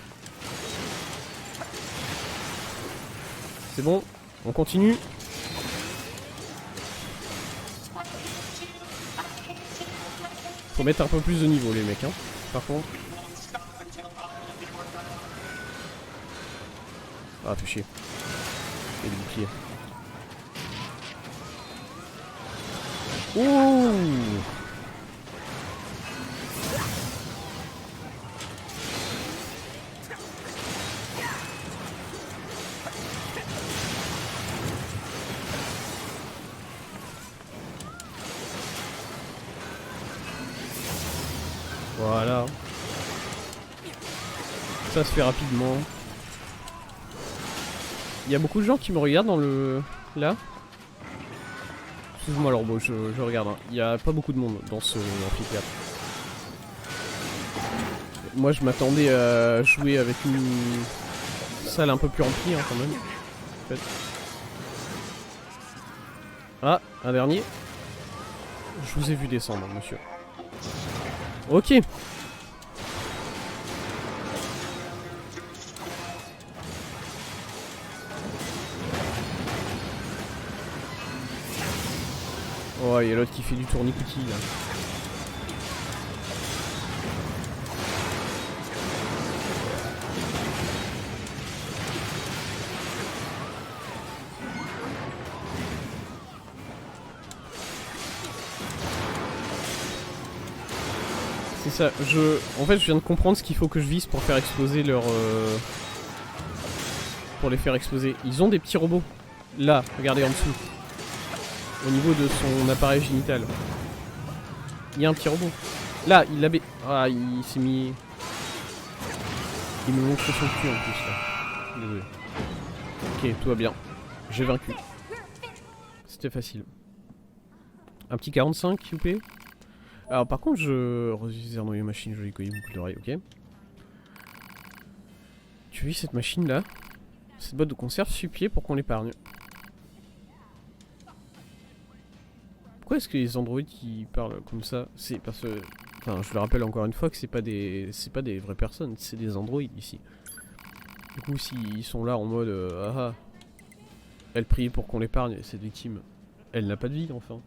[SPEAKER 1] C'est bon, on continue. Faut mettre un peu plus de niveau les mecs, hein. Par contre. Ah, fait chier. Et le bouclier. Ouh! Voilà. Ça se fait rapidement. Il y a beaucoup de gens qui me regardent dans le... Là. Excuse-moi alors, bon, je regarde. Hein. Il n'y a pas beaucoup de monde dans ce amphithéâtre. Moi je m'attendais à jouer avec une salle un peu plus remplie hein, quand même. En fait. Ah, un dernier. Je vous ai vu descendre, monsieur. Ok. Oh, il y a l'autre qui fait du tournicoutis là. C'est ça, en fait je viens de comprendre ce qu'il faut que je vise pour faire exploser leur... Pour les faire exploser. Ils ont des petits robots. Là, regardez en dessous. Au niveau de son appareil génital. Il y a un petit robot. Là, il l'a... Ah, il s'est mis... Il me montre son cul en plus là. Désolé. Ok, tout va bien. J'ai vaincu. C'était facile. Un petit 45, s'il vous plaît. Alors par contre, noyau machine, joli collier, boucle d'oreille, ok. Tu vis cette machine là? Cette boîte de conserve suppliée pour qu'on l'épargne. Pourquoi est-ce que les androïdes qui parlent comme ça? C'est parce que... Enfin, je le rappelle encore une fois que c'est pas des vraies personnes, c'est des androïdes ici. Du coup, s'ils sont là en mode... ah, elle prie pour qu'on l'épargne, cette victime. Elle n'a pas de vie, enfin.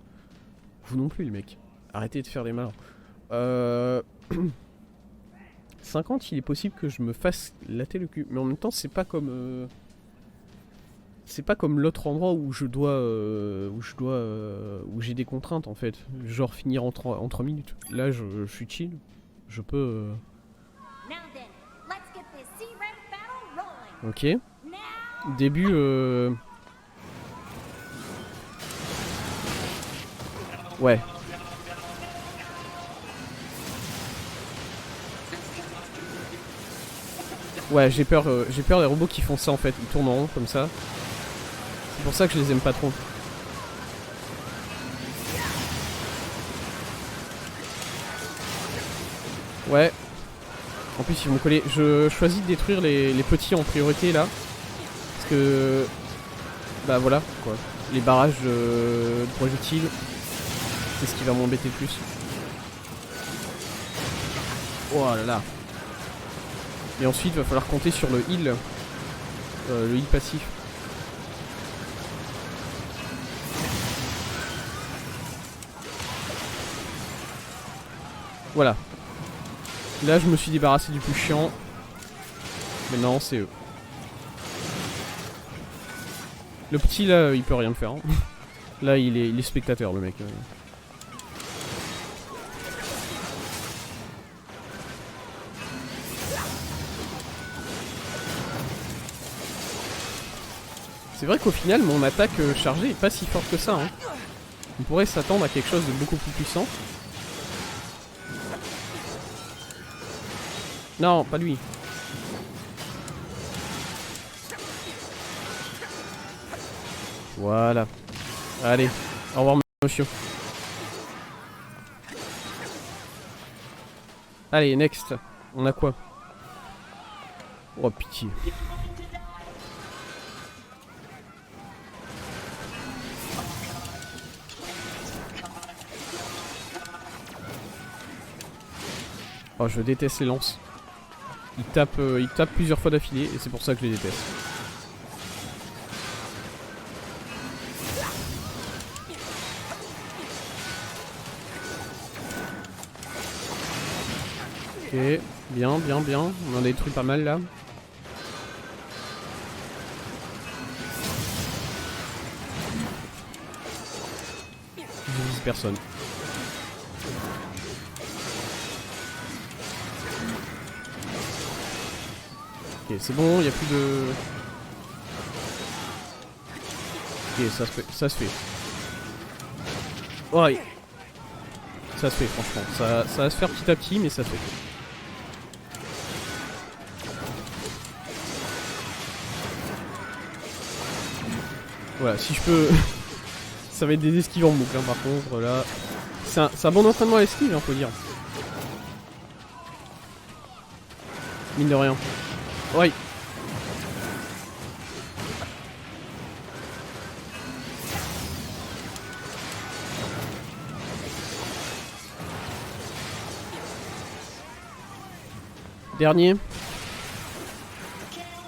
[SPEAKER 1] Vous non plus, les mecs. Arrêtez de faire des malins. 50, il est possible que je me fasse latter le cul. Mais en même temps, c'est pas comme... C'est pas comme l'autre endroit où je dois... où j'ai des contraintes, en fait. Genre finir en 3 minutes. Là, je suis chill. Je peux... Ok. Début... Ouais. Ouais, j'ai peur des robots qui font ça en fait, ils tournent en rond comme ça. C'est pour ça que je les aime pas trop. Ouais. En plus ils vont coller. Je choisis de détruire les petits en priorité là. Parce que... Bah voilà quoi. Les barrages de projectiles. C'est ce qui va m'embêter le plus. Oh là là. Et ensuite, il va falloir compter sur le heal. Le heal passif. Voilà. Là, je me suis débarrassé du plus chiant. Maintenant, c'est eux. Le petit, là, il peut rien faire. Hein. Là, il est spectateur, le mec. C'est vrai qu'au final, mon attaque chargée est pas si forte que ça. Hein. On pourrait s'attendre à quelque chose de beaucoup plus puissant. Non, pas lui. Voilà. Allez, au revoir monsieur. Allez, next. On a quoi? Oh, pitié. Oh, je déteste les lances. Ils tapent plusieurs fois d'affilée et c'est pour ça que je les déteste. Ok, bien, bien, bien. On en a détruit pas mal là. Je vise personne. Ok, c'est bon, il n'y a plus de... Ok, ça se fait. Ouais. Ça se fait, franchement. Ça va se faire petit à petit, mais ça se fait. Voilà, si je peux... Ça va être des esquives en boucle, hein, par contre, là... C'est un bon entraînement à l'esquive, hein, faut dire. Mine de rien. Oui. Dernier.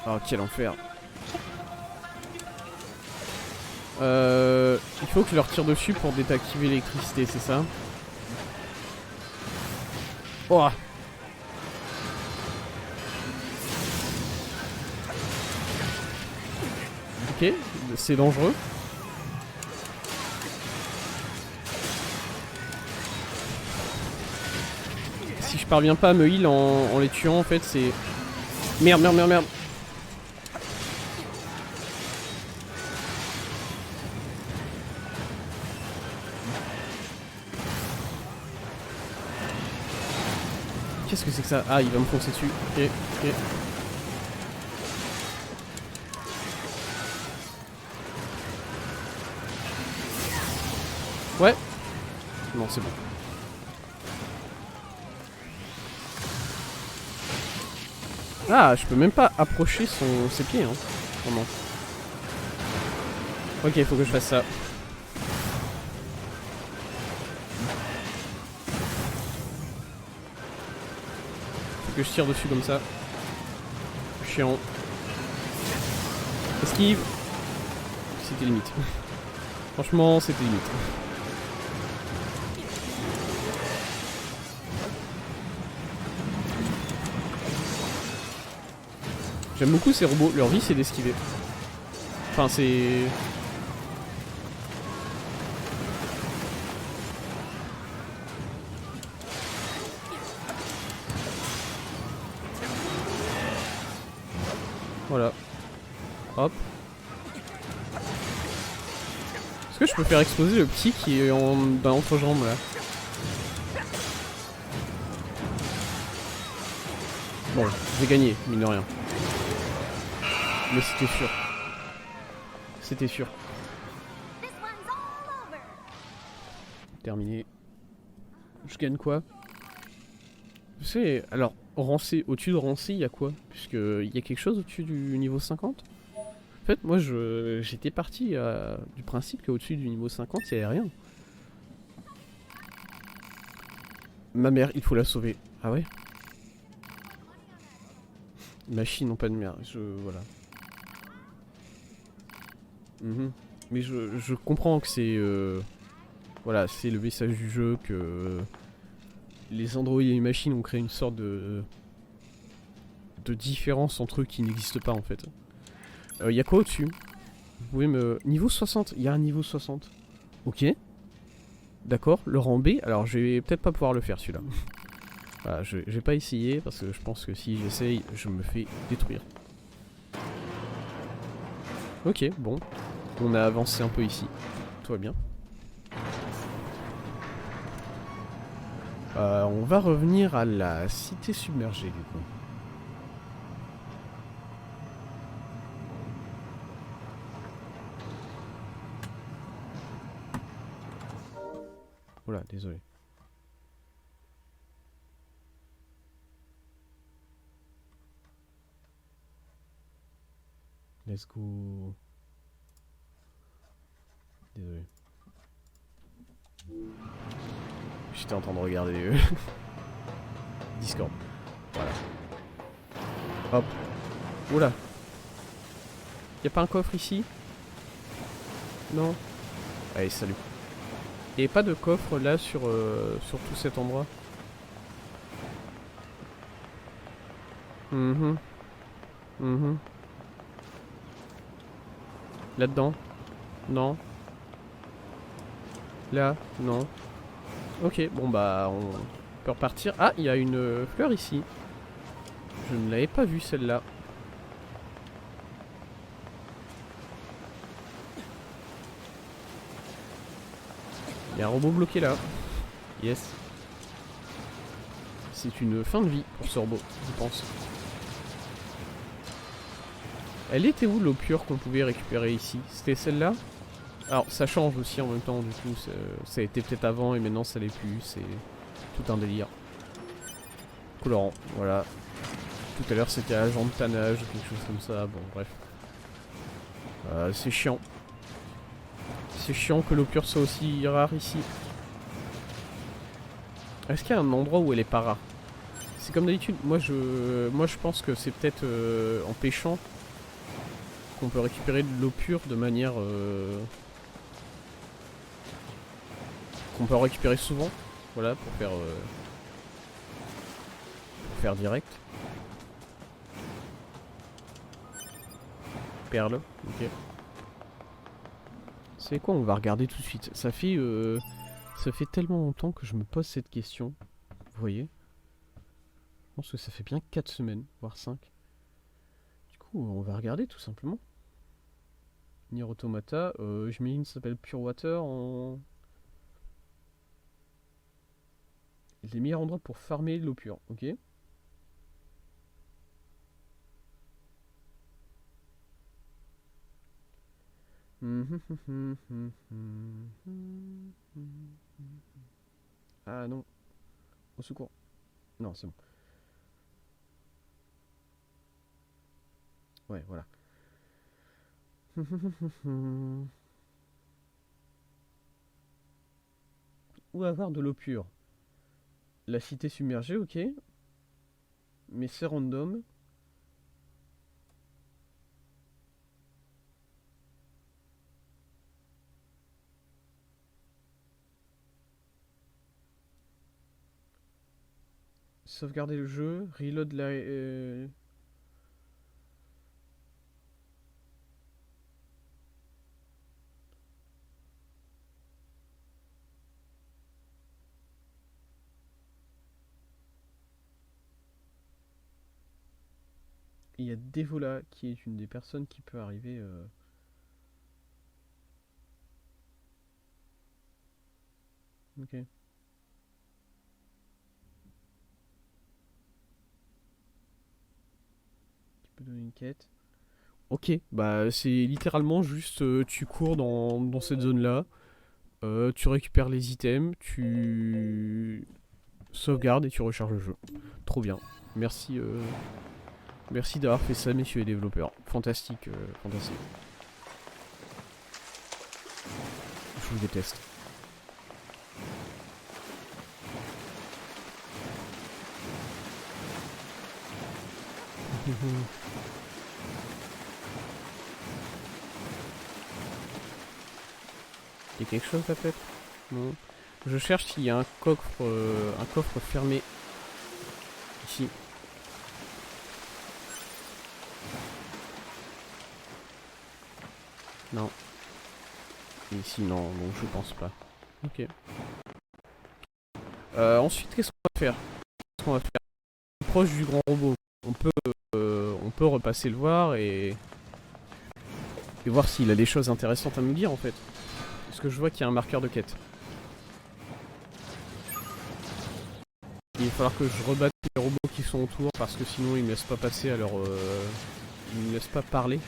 [SPEAKER 1] Oh, quel enfer. Il faut que je leur tire dessus pour désactiver l'électricité, c'est ça? Oh. Ok, c'est dangereux. Si je parviens pas à me heal en les tuant, en fait, c'est... Merde, merde, merde, merde. Qu'est-ce que c'est que ça? Ah, il va me foncer dessus. Ok, ok. Ouais. Non, c'est bon. Ah, je peux même pas approcher ses pieds, hein. Vraiment. Ok, il faut que je fasse ça. Faut que je tire dessus comme ça. Chiant. Esquive. C'était limite. Franchement, c'était limite. J'aime beaucoup ces robots. Leur vie, c'est d'esquiver. Enfin, c'est... Voilà. Hop. Est-ce que je peux faire exploser le petit qui est dans l'entrejambe là? Bon, j'ai gagné, mine de rien. Mais c'était sûr. C'était sûr. Terminé. Je gagne quoi? Je sais, alors, Rancé, au-dessus de Rancé, il y a quoi? Puisqu'il y a quelque chose au-dessus du niveau 50? En fait, moi, j'étais parti du principe qu'au-dessus du niveau 50, il n'y avait rien. Ma mère, il faut la sauver. Ah ouais? Machines n'ont pas de mère, voilà. Mais je comprends que c'est... voilà, c'est le message du jeu que... les androïdes et les machines ont créé une sorte de différence entre eux qui n'existe pas en fait. Y a quoi au-dessus? Vous pouvez me... Niveau 60, il y a un niveau 60. Ok. D'accord, le rang B. Alors je vais peut-être pas pouvoir le faire celui-là. Voilà, je vais pas essayer parce que je pense que si j'essaye, je me fais détruire. Ok, bon. On a avancé un peu ici. Tout va bien. On va revenir à la cité submergée du coup. Oula, désolé. Let's go. Désolé. J'étais en train de regarder Discord. Voilà. Hop. Oula. Y'a pas un coffre ici? Non. Allez, salut. Et pas de coffre là sur tout cet endroit. Là-dedans? Non. Là? Non. Ok, bon bah on peut repartir. Ah, il y a une fleur ici. Je ne l'avais pas vue celle-là. Il y a un robot bloqué là. Yes. C'est une fin de vie pour ce robot, je pense. Elle était où l'eau pure qu'on pouvait récupérer ici? C'était celle-là? Alors ça change aussi en même temps, du coup ça a été peut-être avant et maintenant ça l'est plus, c'est tout un délire. Colorant, voilà. Tout à l'heure c'était agent de tannage ou quelque chose comme ça, bon bref. C'est chiant. C'est chiant que l'eau pure soit aussi rare ici. Est-ce qu'il y a un endroit où elle est pas rare? C'est comme d'habitude, moi je pense que c'est peut-être en pêchant qu'on peut récupérer de l'eau pure de manière... qu'on peut en récupérer souvent, voilà, pour faire direct. Perle, ok. C'est quoi, on va regarder tout de suite. Ça fait tellement longtemps que je me pose cette question. Vous voyez? Je pense que ça fait bien 4 semaines, voire 5. Du coup, on va regarder tout simplement. Nier Automata, j'imagine ça s'appelle Pure Water en... Les meilleurs endroits pour farmer l'eau pure, ok. Ah non, au secours. Non, c'est bon. Ouais, voilà. Où avoir de l'eau pure? La cité submergée, ok. Mais c'est random. Sauvegarder le jeu, reload la... Il y a Devola qui est une des personnes qui peut arriver... Ok. Qui peut donner une quête. Ok, bah c'est littéralement juste tu cours dans cette zone-là, tu récupères les items, tu sauvegardes et tu recharges le jeu. Trop bien. Merci, merci d'avoir fait ça, messieurs les développeurs. Fantastique, fantastique. Je vous déteste. Il y a quelque chose là peut-être? Non. Je cherche s'il y a un coffre fermé ici. Non. Et ici non, donc je pense pas. Ok. Ensuite, qu'est-ce qu'on va faire? Qu'est-ce qu'on va faire? Proche du grand robot. On peut repasser le voir et voir s'il a des choses intéressantes à nous dire en fait. Parce que je vois qu'il y a un marqueur de quête. Il va falloir que je rebatte les robots qui sont autour parce que sinon ils me laissent pas passer à leur... ils me laissent pas parler.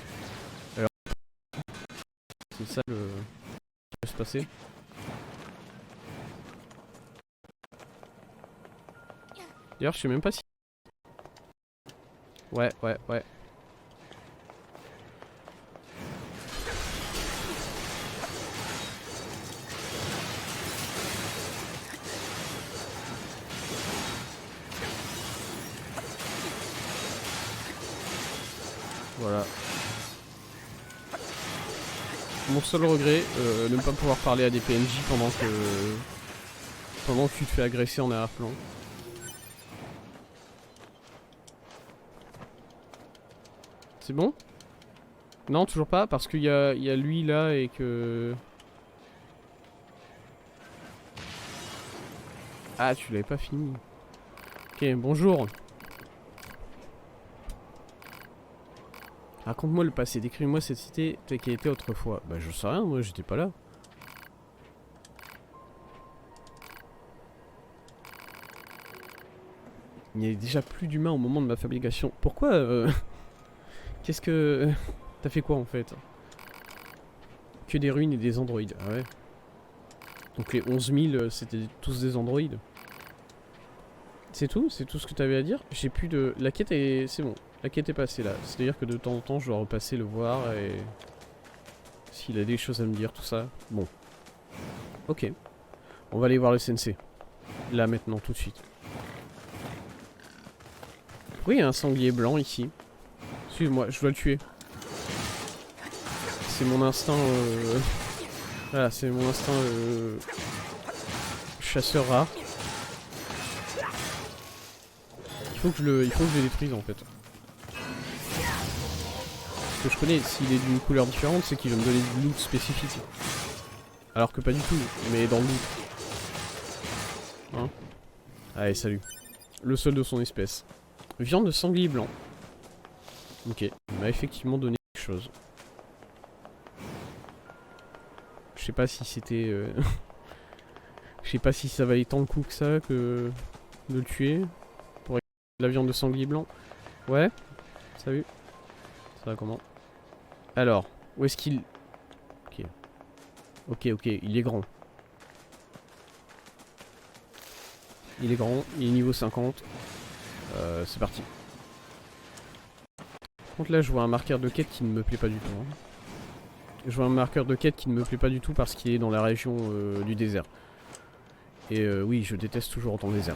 [SPEAKER 1] Alors, c'est ça le... qui va se passer. D'ailleurs, je sais même pas si... Ouais. Voilà. Mon seul regret, ne pas pouvoir parler à des PNJ pendant que tu te fais agresser en arrière-plan. C'est bon? Non, toujours pas, parce qu'il y a lui là et que... Ah, tu l'avais pas fini. Ok, bonjour. Raconte-moi le passé, décris-moi cette cité telle qu'elle était autrefois. Bah je sais rien, moi j'étais pas là. Il n'y avait déjà plus d'humains au moment de ma fabrication. Pourquoi Qu'est-ce que... T'as fait quoi en fait? Que des ruines et des androïdes. Ah ouais. Donc les 11 000 c'était tous des androïdes. C'est tout? C'est tout ce que t'avais à dire? J'ai plus de... La quête est... C'est bon. La quête est passée là. C'est-à-dire que de temps en temps je dois repasser le voir et... S'il a des choses à me dire, tout ça. Bon. Ok. On va aller voir le sensei. Là maintenant, tout de suite. Oui, il y a un sanglier blanc ici. Excuse-moi, je dois le tuer. C'est mon instinct... Voilà, c'est mon instinct... Chasseur rare. Il faut que je le détruise en fait. Ce que je connais, s'il est d'une couleur différente, c'est qu'il va me donner du loot spécifique. Alors que pas du tout, mais dans le loot. Hein? Allez, salut. Le seul de son espèce. Viande de sanglier blanc. Ok, il m'a effectivement donné quelque chose. Je sais pas si c'était... Je sais pas si ça valait tant le coup que ça, que... de le tuer. Pour récupérer de la viande de sanglier blanc. Ouais. Salut. Ça va comment? Alors, où est-ce qu'il... Ok. Ok, il est grand. Il est grand, il est niveau 50. C'est parti. Par contre là je vois un marqueur de quête qui ne me plaît pas du tout. Hein. Je vois un marqueur de quête qui ne me plaît pas du tout parce qu'il est dans la région du désert. Et oui, je déteste toujours autant le désert.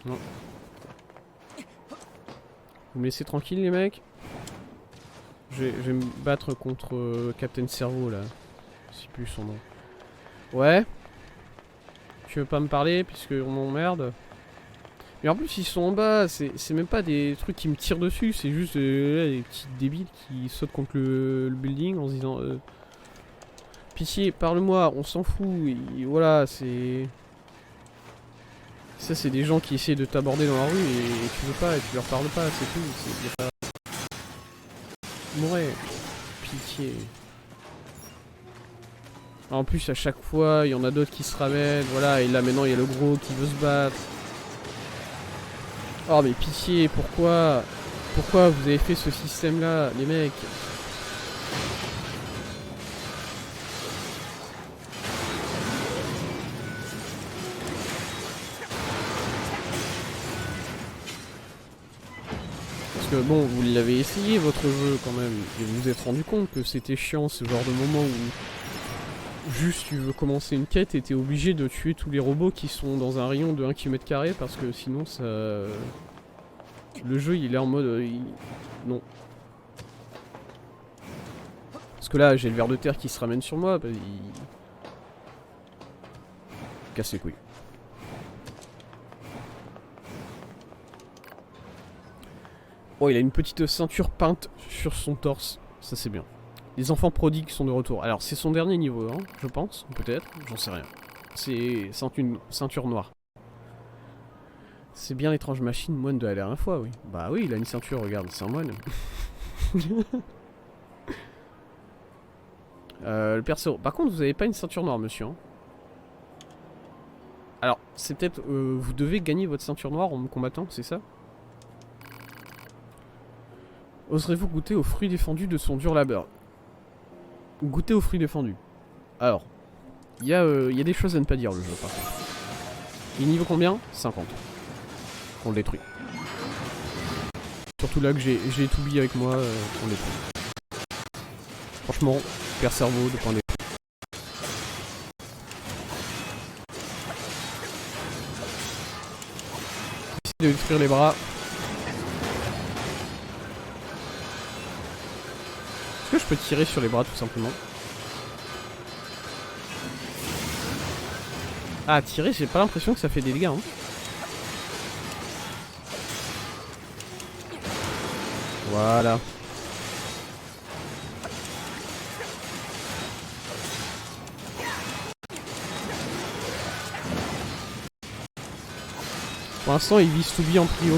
[SPEAKER 1] Non. Vous me laissez tranquille les mecs? Je vais me battre contre Captain Cerveau là. Je sais plus son nom. Ouais. Tu veux pas me parler puisque on m'emmerde? Mais en plus ils sont en bas, c'est même pas des trucs qui me tirent dessus, c'est juste des petits débiles qui sautent contre le building en se disant pitié, parle-moi, on s'en fout, et voilà, c'est... Ça c'est des gens qui essaient de t'aborder dans la rue et tu veux pas et tu leur parles pas, c'est tout, c'est pas... Mourais, pitié. En plus à chaque fois, il y en a d'autres qui se ramènent, voilà, et là maintenant il y a le gros qui veut se battre. Oh mais pitié, pourquoi vous avez fait ce système là, les mecs? Parce que bon, vous l'avez essayé votre jeu quand même, et vous vous êtes rendu compte que c'était chiant ce genre de moment où juste tu veux commencer une quête et t'es obligé de tuer tous les robots qui sont dans un rayon de 1 km² parce que sinon ça... Le jeu il est en mode... Non. Parce que là j'ai le ver de terre qui se ramène sur moi, bah, il... Casse les couilles. Oh, il a une petite ceinture peinte sur son torse, ça c'est bien. Les enfants prodigues sont de retour. Alors c'est son dernier niveau, hein, je pense, peut-être, j'en sais rien. C'est une ceinture noire. C'est bien l'étrange machine moine de la dernière fois, oui. Bah oui, il a une ceinture, regarde, c'est un moine. Le perso. Par contre, vous avez pas une ceinture noire, monsieur. Hein. Alors, c'est peut-être... vous devez gagner votre ceinture noire en me combattant, c'est ça? Oserez-vous goûter aux fruits défendus de son dur labeur? Goûter aux fruits défendus. Alors, il y a des choses à ne pas dire, le jeu, par contre. Il est niveau combien? 50. On le détruit. Surtout là que j'ai tout billet avec moi, on le détruit. Franchement, père cerveau de point détruit. Essaye de détruire les bras. Est-ce que je peux tirer sur les bras tout simplement? Ah, tirer, j'ai pas l'impression que ça fait des dégâts. Hein. Voilà. Pour l'instant, il vise Toubi en prio.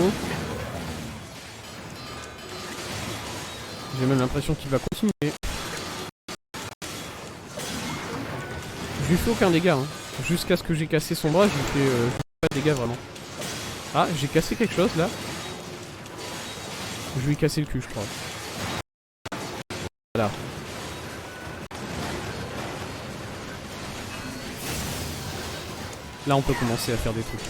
[SPEAKER 1] J'ai même l'impression qu'il va continuer. Je lui fais aucun dégât. Hein. Jusqu'à ce que j'ai cassé son bras, je lui fais pas de dégâts vraiment. Ah, j'ai cassé quelque chose là. Je lui ai cassé le cul, je crois. Voilà. Là on peut commencer à faire des trucs.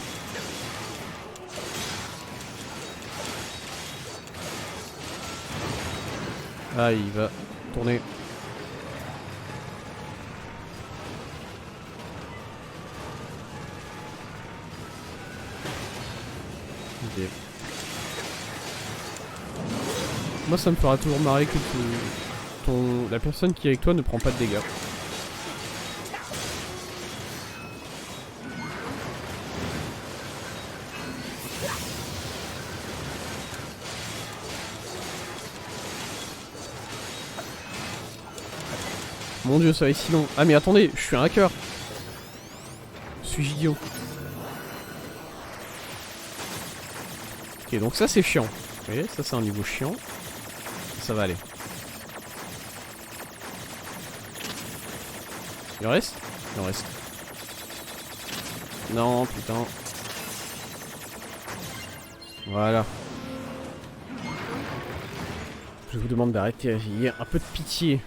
[SPEAKER 1] Ah, il va tourner. Ok. Moi ça me fera toujours marrer que la personne qui est avec toi ne prend pas de dégâts. Mon dieu, ça va être si long. Ah mais attendez, je suis un hacker. Suis-je idiot? Ok, donc ça c'est chiant. Vous voyez, ça c'est un niveau chiant. Ça va aller. Il en reste? Il en reste. Non, putain. Voilà. Je vous demande d'arrêter, il y a un peu de pitié.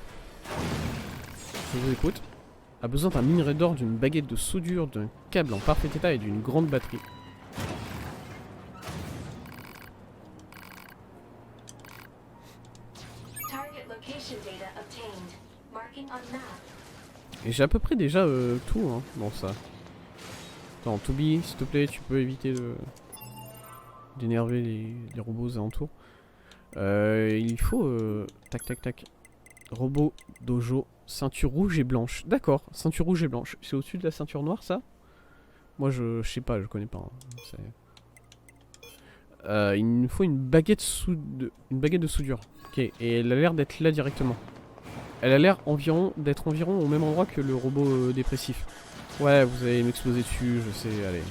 [SPEAKER 1] Je vous écoute. A besoin d'un minerai d'or, d'une baguette de soudure, d'un câble en parfait état et d'une grande batterie. Et j'ai à peu près déjà tout hein, dans ça. Attends, Toubi, s'il te plaît, tu peux éviter d'énerver les robots alentours. Il faut... tac tac tac. Robot, dojo, ceinture rouge et blanche. D'accord, ceinture rouge et blanche. C'est au-dessus de la ceinture noire ça? Moi je sais pas, je connais pas. Hein. Il nous faut une baguette de soudure. Ok, et elle a l'air d'être là directement. Elle a l'air d'être environ au même endroit que le robot dépressif. Ouais, vous allez m'exploser dessus, je sais, allez.